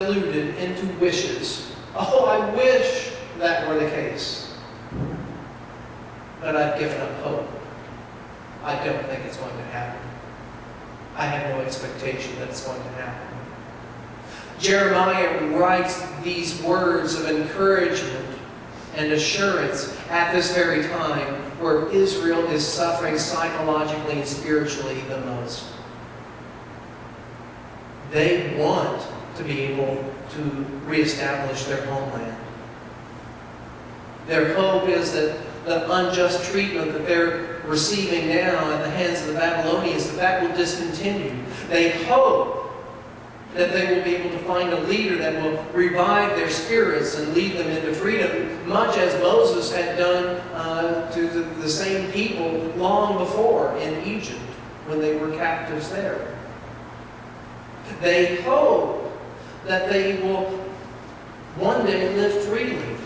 diluted into wishes. Oh, I wish that were the case. But I've given up hope. I don't think it's going to happen. I have no expectation that it's going to happen. Jeremiah writes these words of encouragement and assurance at this very time where Israel is suffering psychologically and spiritually the most. They want to be able to reestablish their homeland. Their hope is that the unjust treatment that they're receiving now at the hands of the Babylonians, that will discontinue. They hope that they will be able to find a leader that will revive their spirits and lead them into freedom, much as Moses had done to the same people long before in Egypt when they were captives there. They hope that they will one day live freely.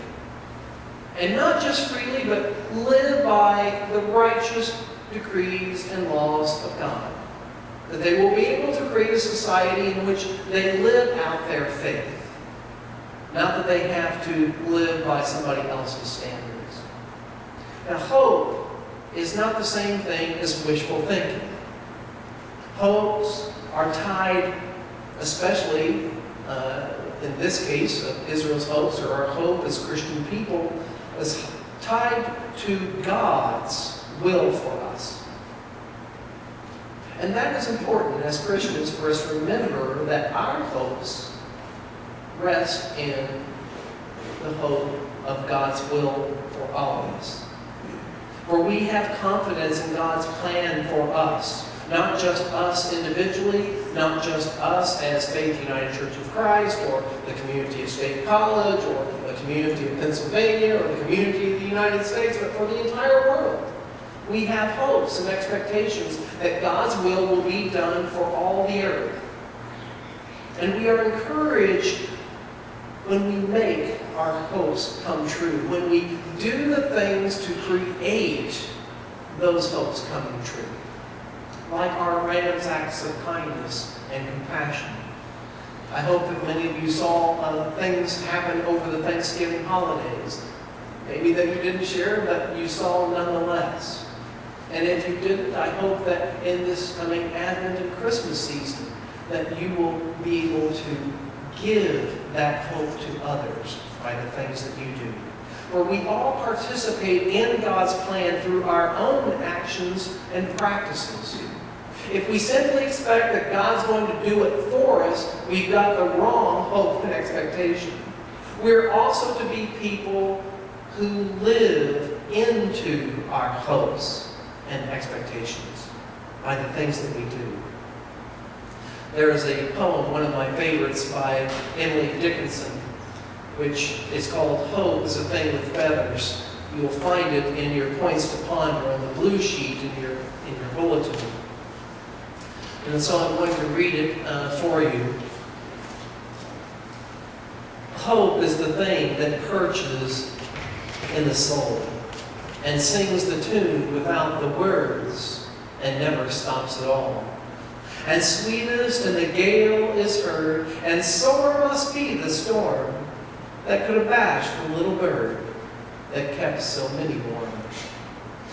And not just freely, but live by the righteous decrees and laws of God. That they will be able to create a society in which they live out their faith. Not that they have to live by somebody else's standards. Now, hope is not the same thing as wishful thinking. Hopes are tied, especially in this case, Israel's hopes, or our hope as Christian people, is tied to God's will for us. And that is important as Christians for us to remember that our hopes rest in the hope of God's will for all of us. For we have confidence in God's plan for us. Not just us individually, not just us as Faith United Church of Christ, or the community of State College, or the community of Pennsylvania, or the community of the United States, but for the entire world. We have hopes and expectations that God's will be done for all the earth. And we are encouraged when we make our hopes come true, when we do the things to create those hopes coming true. Like our random acts of kindness and compassion. I hope that many of you saw things happen over the Thanksgiving holidays. Maybe that you didn't share, but you saw nonetheless. And if you didn't, I hope that in this coming Advent and Christmas season, that you will be able to give that hope to others by the things that you do. For we all participate in God's plan through our own actions and practices. If we simply expect that God's going to do it for us, we've got the wrong hope and expectation. We're also to be people who live into our hopes and expectations by the things that we do. There is a poem, one of my favorites, by Emily Dickinson, which is called Hope is a Thing with Feathers. You'll find it in your points to ponder on the blue sheet in your bulletin. And so I'm going to read it for you. Hope is the thing that perches in the soul and sings the tune without the words and never stops at all. And sweetest in the gale is heard, and sore must be the storm that could abash the little bird that kept so many warm.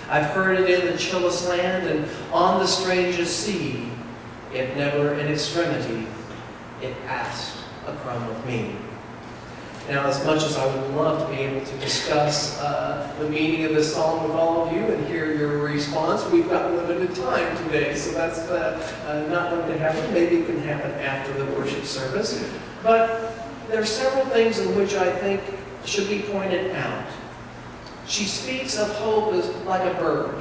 I've heard it in the chillest land and on the strangest sea, yet never in extremity it asked a crumb of me. Now, as much as I would love to be able to discuss the meaning of this song with all of you and hear your response, we've got limited time today, so that's not going to happen. Maybe it can happen after the worship service. But there are several things in which I think should be pointed out. She speaks of hope as like a bird,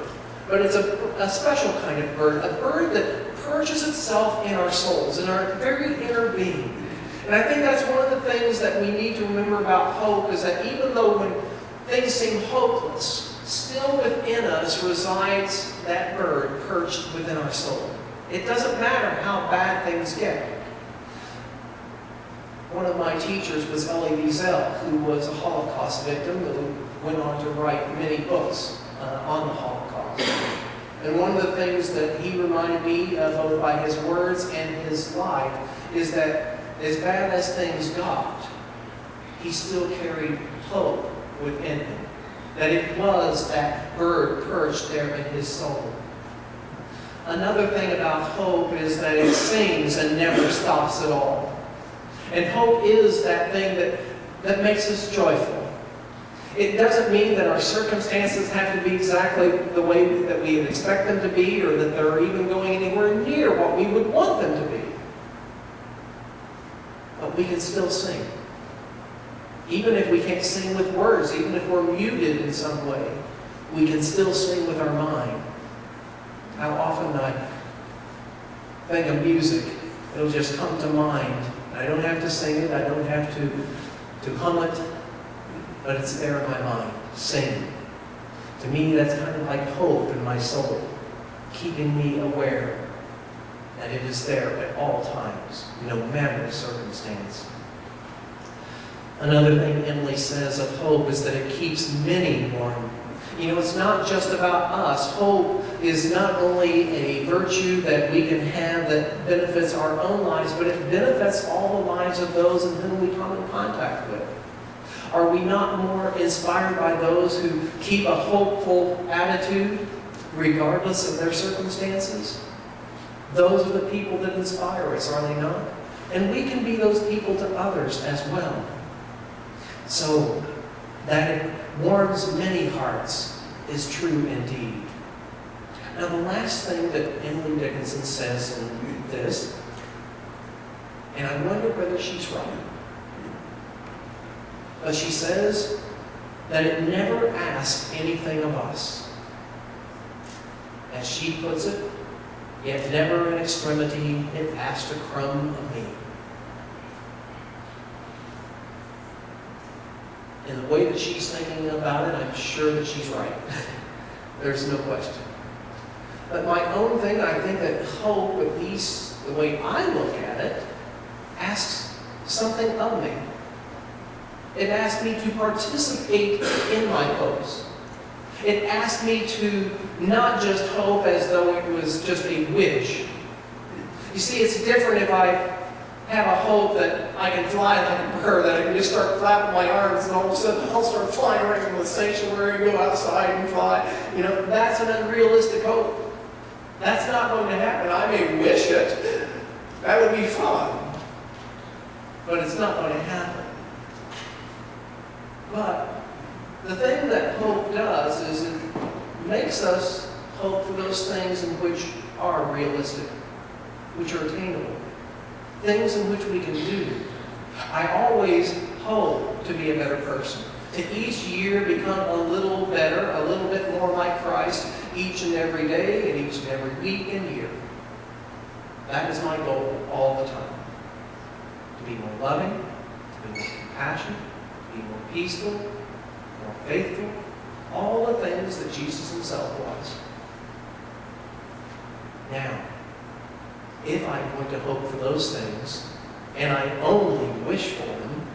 but it's a special kind of bird, a bird that perches itself in our souls, in our very inner being. And I think that's one of the things that we need to remember about hope, is that even though when things seem hopeless, still within us resides that bird perched within our soul. It doesn't matter how bad things get. One of my teachers was Elie Wiesel, who was a Holocaust victim who went on to write many books on the Holocaust. And one of the things that he reminded me of, both by his words and his life, is that as bad as things got, he still carried hope within him. That it was that bird perched there in his soul. Another thing about hope is that it sings and never stops at all. And hope is that thing that makes us joyful. It doesn't mean that our circumstances have to be exactly the way that we would expect them to be, or that they're even going anywhere near what we would want them to be. But we can still sing. Even if we can't sing with words, even if we're muted in some way, we can still sing with our mind. How often I think of music, it'll just come to mind. I don't have to sing it, I don't have to hum it, but it's there in my mind, singing. To me, that's kind of like hope in my soul, keeping me aware that it is there at all times, no matter the circumstance. Another thing Emily says of hope is that it keeps many warm. You know, it's not just about us. Hope is not only a virtue that we can have that benefits our own lives, but it benefits all the lives of those in whom we come in contact with. Are we not more inspired by those who keep a hopeful attitude regardless of their circumstances? Those are the people that inspire us, are they not? And we can be those people to others as well. So, that it warms many hearts is true indeed. Now, the last thing that Emily Dickinson says in this, and I wonder whether she's right, but she says that it never asks anything of us. As she puts it, yet never in extremity it asked a crumb of me. In the way that she's thinking about it, I'm sure that she's right. There's no question. But my own thing, I think that hope, at least the way I look at it, asks something of me. It asks me to participate in my hopes. It asks me to not just hope as though it was just a wish. You see, it's different if I have a hope that I can fly like a bird, that I can just start flapping my arms and all of a sudden I'll start flying right from the sanctuary, go outside and fly. You know, that's an unrealistic hope. That's not going to happen. I may wish it. That would be fun. But it's not going to happen. But the thing that hope does is it makes us hope for those things in which are realistic, which are attainable. Things in which we can do. I always hope to be a better person. To each year become a little better, a little bit more like Christ, each and every day, and each and every week and year. That is my goal all the time. To be more loving, to be more compassionate, to be more peaceful, more faithful, all the things that Jesus himself was. Now, if I'm going to hope for those things, and I only wish for them,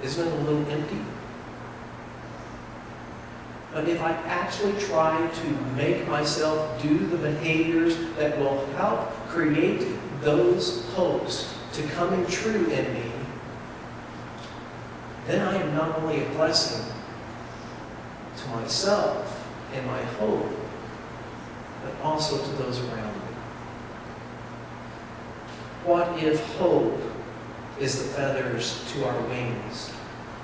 isn't it a little empty? But if I actually try to make myself do the behaviors that will help create those hopes to come in true in me, then I am not only a blessing to myself and my hope, but also to those around me. What if hope is the feathers to our wings?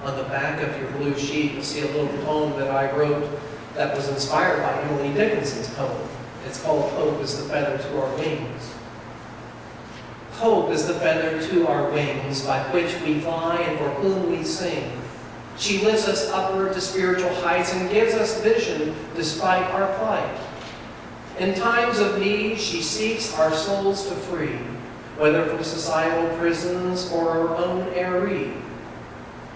On the back of your blue sheet, you'll see a little poem that I wrote that was inspired by Emily Dickinson's poem. It's called Hope is the Feather to Our Wings. Hope is the feather to our wings by which we fly and for whom we sing. She lifts us upward to spiritual heights and gives us vision despite our plight. In times of need, she seeks our souls to free, whether from societal prisons or our own eyrie.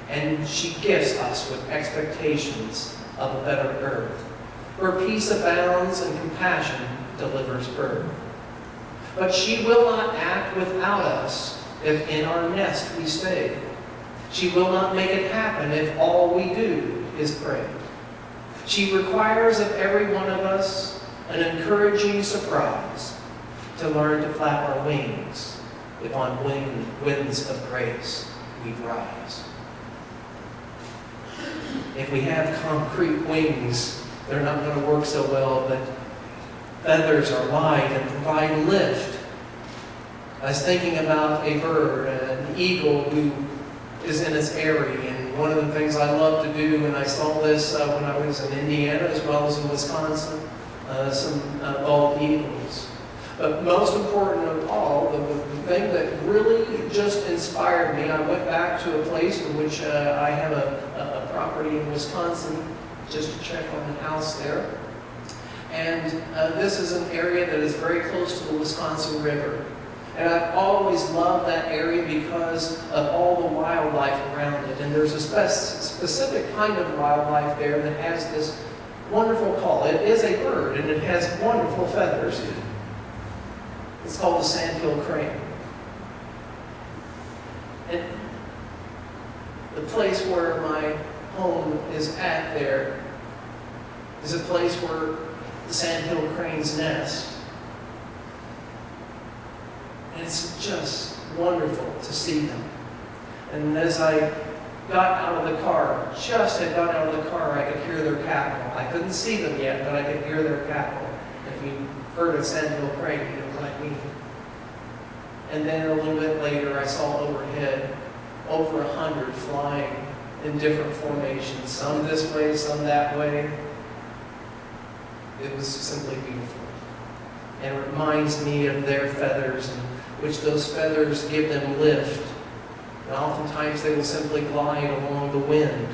And she gifts us with expectations of a better earth, where peace abounds and compassion delivers birth. But she will not act without us if in our nest we stay. She will not make it happen if all we do is pray. She requires of every one of us an encouraging surprise to learn to flap our wings if on winds of grace we rise. If we have concrete wings, they're not going to work so well, but feathers are light and provide lift. I was thinking about a bird, an eagle who is in its eyrie, and one of the things I love to do, and I saw this when I was in Indiana as well as in Wisconsin, some bald eagles. But most important of all, the thing that really just inspired me, I went back to a place in which I have a property in Wisconsin just to check on the house there. And this is an area that is very close to the Wisconsin River. And I've always loved that area because of all the wildlife around it. And there's a specific kind of wildlife there that has this wonderful call. It is a bird, and it has wonderful feathers. It's called the sandhill crane. And the place where my home is at there is a place where the sandhill cranes nest. And it's just wonderful to see them. And as I got out of the car, just had got out of the car, I could hear their cackle. I couldn't see them yet, but I could hear their cackle. If you heard a sandhill crane, you know what I mean. And then a little bit later, I saw overhead over 100 flying in different formations, some this way, some that way. It was simply beautiful. And it reminds me of their feathers, and which those feathers give them lift. And oftentimes they will simply glide along the wind.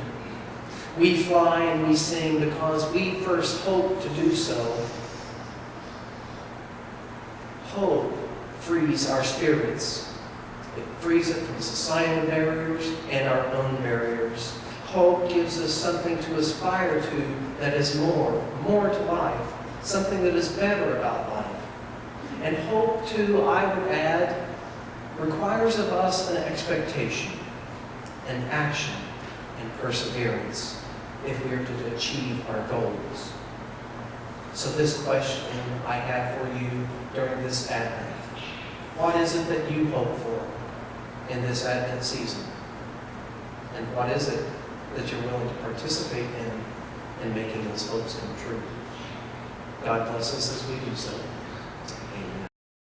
We fly and we sing because we first hope to do so. Hope frees our spirits. It frees it from societal barriers and our own barriers. Hope gives us something to aspire to that is more to life, something that is better about life. And hope, too, I would add, requires of us an expectation, an action, and perseverance if we are to achieve our goals. So this question I have for you during this Advent. What is it that you hope for in this Advent season? And what is it that you're willing to participate in making those hopes come true? God bless us as we do so.